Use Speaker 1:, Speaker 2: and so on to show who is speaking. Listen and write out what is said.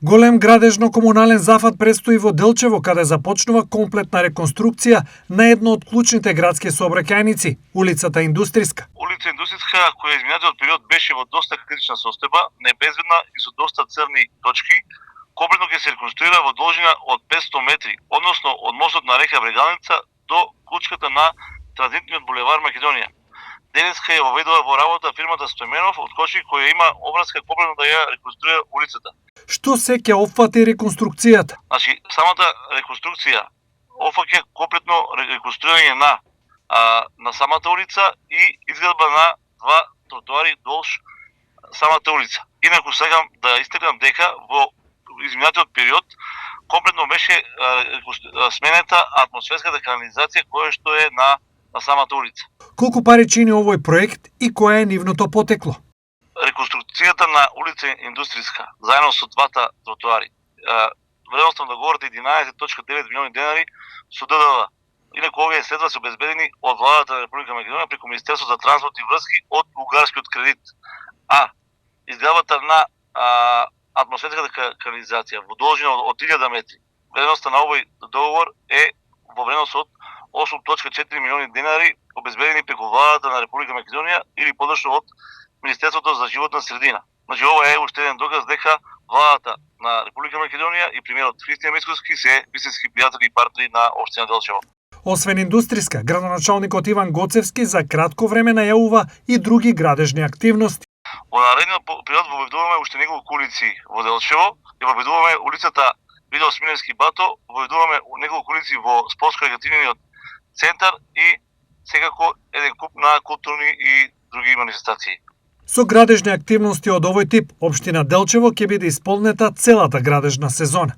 Speaker 1: Голем градежно-комунален зафат престои во Делчево, каде започнува комплетна реконструкција на едно од клучните градски сообраќајници, улицата Индустријска.
Speaker 2: Улица Индустријска, која изминатиот период беше во доста критична состојба, небезбедна и со доста црни точки, комплетно ќе се реконструира во должина од 500 метри, односно од мостот на река Брегалница до кучката на транзитниот булевар Македонија. Денеска ја воведува во работа фирмата Стојменов од Кочи, која има обврска комплетно да ја реконструира улицата.
Speaker 1: Што се ќе опфати реконструкцијата?
Speaker 2: Значи, самата реконструкција опфаќа комплетно реконструирање на самата улица и изградба на два тротоари долж самата улица. Инаку сакам да истакнам дека во изминатиот период комплетно беше сменета атмосферската канализација која што е на самата улица.
Speaker 1: Колку пари чини овој проект и која е нивното потекло?
Speaker 2: Реконструкцијата на улица Индустријска, заедно со двата тротоари, вредноста на договорот е 11.9 милиони денари со ДДВ. Инаку овие средства се обезбедени од владата на Република Македонија преку Министерството за транспорт и врски од бугарскиот кредит. Изградбата на атмосферската канализација во должина од 1000 метри. Вредноста на овој договор е во вредност од 8.4 милиони денари обезбедени преку владата на Република Македонија или подошно од Министерството за животна средина. Значи ова е уште еден доказ дека владата на Република Македонија и премиерот Христијан Мицкоски се вистински пријатели и партнери на општина Делчево.
Speaker 1: Освен Индустријска, градоначалникот Иван Гоцевски за кратко време најавува и други градежни активности.
Speaker 2: Во наредниот период воведуваме уште неколку улици во Делчево, ја воведуваме улицата Видов Смилевски Бато, воведуваме неколку улици во спортско-рекреативниот центар и секако еден куп на културни и други манифестации.
Speaker 1: Со градежни активности од овој тип, општина Делчево ќе биде исполнета целата градежна сезона.